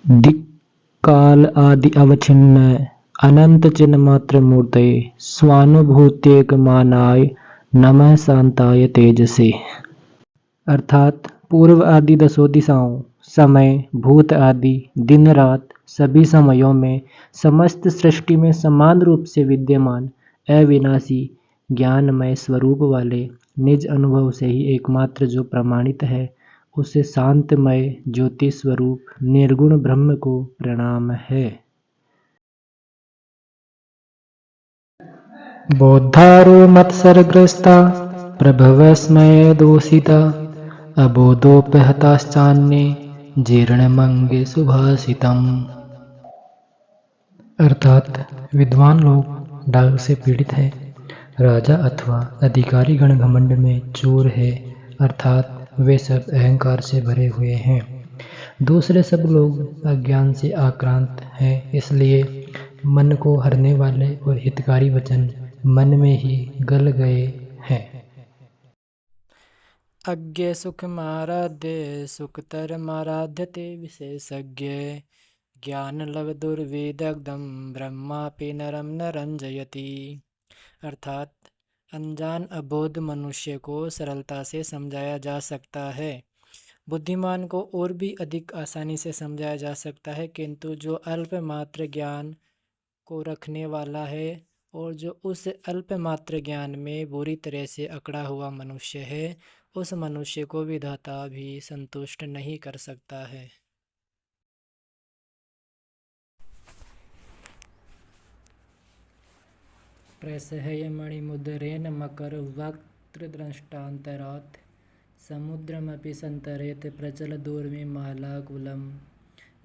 दिक् काल आदि अवच्छिन्न अनंत चिन्ह मात्र मूर्तये स्वानुभूत्येकमानाय नमः शांताय तेजसे। अर्थात पूर्व आदि दसों दिशाओं, समय, भूत आदि, दिन रात सभी समयों में समस्त सृष्टि में समान रूप से विद्यमान अविनाशी ज्ञानमय स्वरूप वाले निज अनुभव से ही एकमात्र जो प्रमाणित है उसे शांतमय ज्योति स्वरूप निर्गुण ब्रह्म को प्रणाम है। बोद्धारो मत्सरग्रस्ता प्रभवस्मय दोषिता अबोधोपहताश्चान्ये जीर्णमंगे सुभाषितम्। अर्थात विद्वान लोग डाल से पीड़ित है, राजा अथवा अधिकारी गण घमंड में चूर है, अर्थात वे सब अहंकार से भरे हुए हैं। दूसरे सब लोग अज्ञान से आक्रांत हैं, इसलिए मन को हरने वाले और हितकारी वचन मन में ही गल गए हैं। अज्ञे सुखमाराध्य सुखतरमाराध्यते विशेषज्ञ ज्ञान लव दुर्विदग्धम ब्रह्मापि नरम न रंजयति। अर्थात अनजान अबोध मनुष्य को सरलता से समझाया जा सकता है, बुद्धिमान को और भी अधिक आसानी से समझाया जा सकता है, किंतु जो अल्प मात्र ज्ञान को रखने वाला है और जो उस अल्प मात्र ज्ञान में बुरी तरह से अकड़ा हुआ मनुष्य है, उस मनुष्य को विधाता भी संतुष्ट नहीं कर सकता है। प्रसह्यमणिमुद्रेण मकरवक्त्रदृष्टान्तरात् समुद्रमपि सन्तरेत् प्रचलदूर्मिमालाकुलं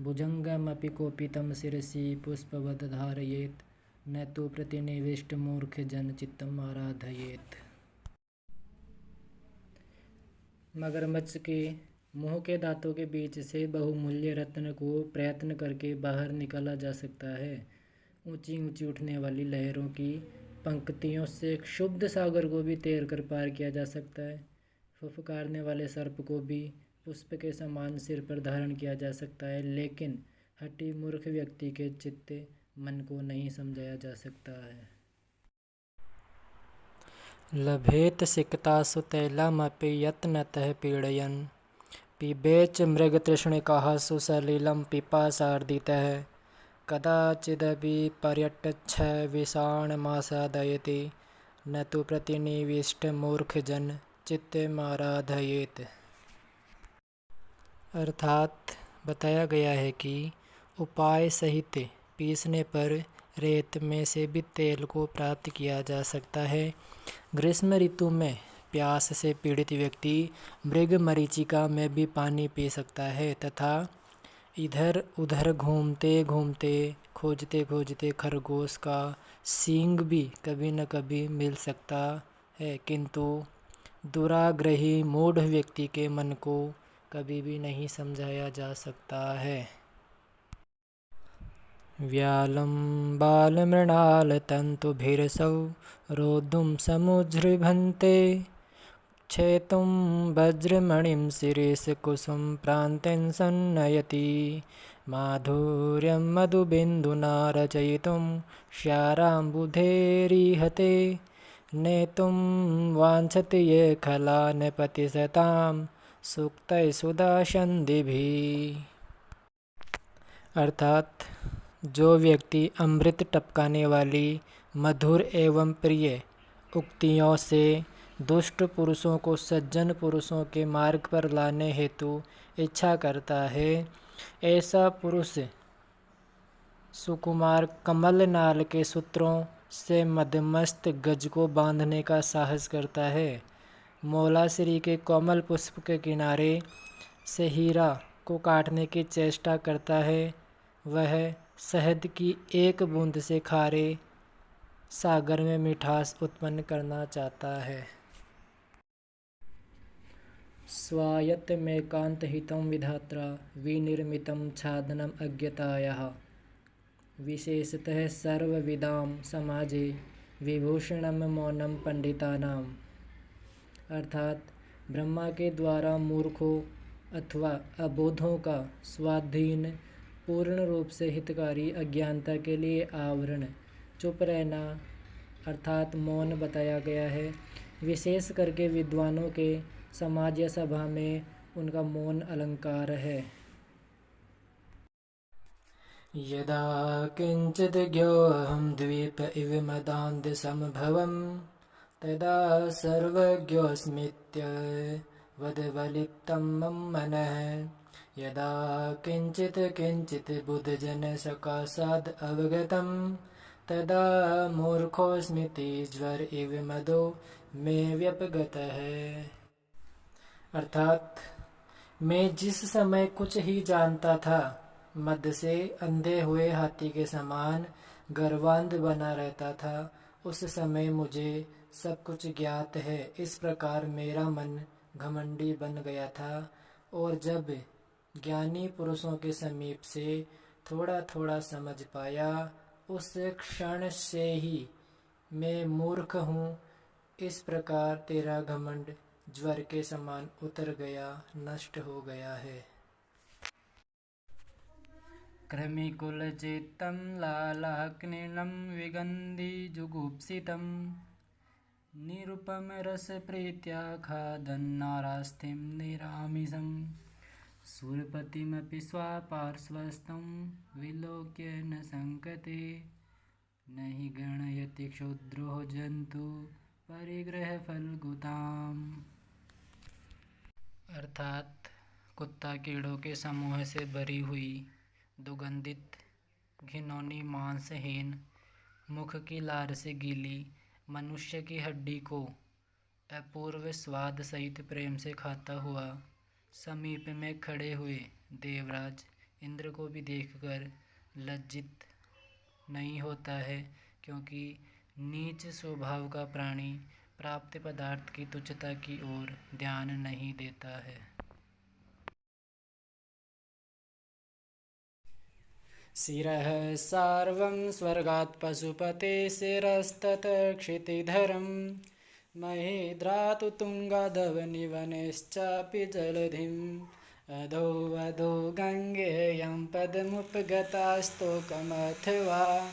भुजङ्गमपि कोपितं शिरसि पुष्पवत् धारयेत् न तु प्रतिनिविष्टमूर्खजनचित्तम् आराधयेत्। मगरमच्छ के मुंह के दांतों के बीच से बहुमूल्य रत्न को प्रयत्न करके बाहर निकाला जा सकता है। ऊंची ऊंची उठने वाली लहरों की पंक्तियों से क्षुब्ध सागर को भी तैर कर पार किया जा सकता है। फुफकारने वाले सर्प को भी पुष्प के समान सिर पर धारण किया जा सकता है, लेकिन हठी मूर्ख व्यक्ति के चित्त मन को नहीं समझाया जा सकता है। लभेत सिक्तासु तैलमपि यत्नतः पीडयन् पिबेच मृगतृष्णिकः सुसलिलं पिपासार्दितः कदाचिदपि पर्यटच्छ विषाणमासादयति न तु प्रतिनिविष्टमूर्खजन चित्तमाराधयेत्। अर्थात बताया गया है कि उपाय सहित पीसने पर रेत में से भी तेल को प्राप्त किया जा सकता है। ग्रीष्म ऋतु में प्यास से पीड़ित व्यक्ति मृग मरीचिका में भी पानी पी सकता है तथा इधर उधर घूमते घूमते खोजते खोजते खरगोश का सींग भी कभी न कभी मिल सकता है, किंतु दुराग्रही मूढ़ व्यक्ति के मन को कभी भी नहीं समझाया जा सकता है। व्यालं बालमृणालतन्तुभिरसौ रोद्धुं समुज्जृम्भन्ते छेतुं वज्रमणिं शिरीषकुसुम प्रान्तेन सन्नयति माधुर्यं मधुबिन्दुना रचयितुं श्याराम्बुधेरिहते नेतुं वाञ्छति ये खलानपतिशतां सूक्तैः अर्थात जो व्यक्ति अमृत टपकाने वाली मधुर एवं प्रिय उक्तियों से दुष्ट पुरुषों को सज्जन पुरुषों के मार्ग पर लाने हेतु इच्छा करता है, ऐसा पुरुष सुकुमार कमल नाल के सूत्रों से मदमस्त गज को बांधने का साहस करता है। मौलाश्री के कोमल पुष्प के किनारे से हीरा को काटने की चेष्टा करता है। वह शहद की एक बूंद से खारे सागर में मिठास उत्पन्न करना चाहता है। स्वायत्तमेकान्तहितं विधात्रा विनिर्मितं छादनम् अज्ञतायाः विशेषतः सर्वविदां समाजे विभूषणं मौनं पंडितानाम। अर्थात ब्रह्मा के द्वारा मूर्खों अथवा अबोधों का स्वाधीन पूर्ण रूप से हितकारी अज्ञानता के लिए आवरण चुप रहना अर्थात मौन बताया गया है। विशेष करके विद्वानों के समाज या सभा में उनका मौन अलंकार है। यदा किंचित ज्ञोऽहं द्वीप इव मदान्ध समभवम् तदा सर्वज्ञोऽस्मीत्य वदवलिप्तं मम मनः। यदा किंचित बुद्धजन सकाशाद् अवगतं तदा मूर्खोऽस्मीति ज्वर इव मदो मे व्यपगतः। अर्थात मैं जिस समय कुछ ही जानता था, मद से अंधे हुए हाथी के समान गर्वांध बना रहता था, उस समय मुझे सब कुछ ज्ञात है। इस प्रकार मेरा मन घमंडी बन गया था और जब ज्ञानी पुरुषों के समीप से थोड़ा थोड़ा समझ पाया, उस क्षण से ही मैं मूर्ख हूँ। इस प्रकार तेरा घमंड ज्वर के समान उतर गया, नष्ट हो गया है। कृमिकुलचित्तं लालाक्निनं विगन्धि जुगुप्सितं निरुपमरसप्रीत्या खादन्नारास्थिं निरामिषं सुरपतिमपि स्वापार्श्वस्थं विलोक्य न शङ्कते न हि गणयति क्षुद्रो जन्तु परिग्रहफलगुताम्। अर्थात कुत्ता कीड़ों के समूह से भरी हुई दुर्गंधित घिनौनी मांसहीन मुख की लार से गीली मनुष्य की हड्डी को अपूर्व स्वाद सहित प्रेम से खाता हुआ समीप में खड़े हुए देवराज इंद्र को भी देखकर लज्जित नहीं होता है, क्योंकि नीच स्वभाव का प्राणी प्राप्त पदार्थ की तुच्छता की ओर ध्यान नहीं देता है। शिरः सार्वं स्वर्गात् पशुपते शिरस्तत क्षितिधरं महेद्रातु तुङ्गाधवनिवनश्चापि जलधिम् अधो अधो गङ्गेयं पदमुपगतास्तोकमथवा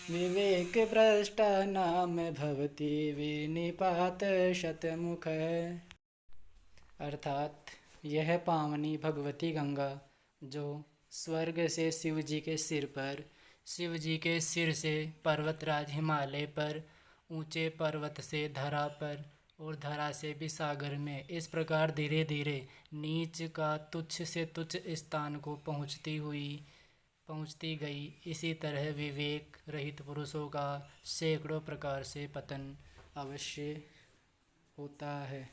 विवेकभ्रष्टा नाम भवति विनिपात शतमुख। अर्थात यह पावनी भगवती गंगा जो स्वर्ग से शिव जी के सिर पर, शिव जी के सिर से पर्वतराज हिमालय पर, ऊंचे पर्वत से धरा पर और धरा से भी सागर में, इस प्रकार धीरे धीरे नीच का तुच्छ से तुच्छ स्थान को पहुंचती गई। इसी तरह विवेक रहित पुरुषों का सैकड़ों प्रकार से पतन अवश्य होता है।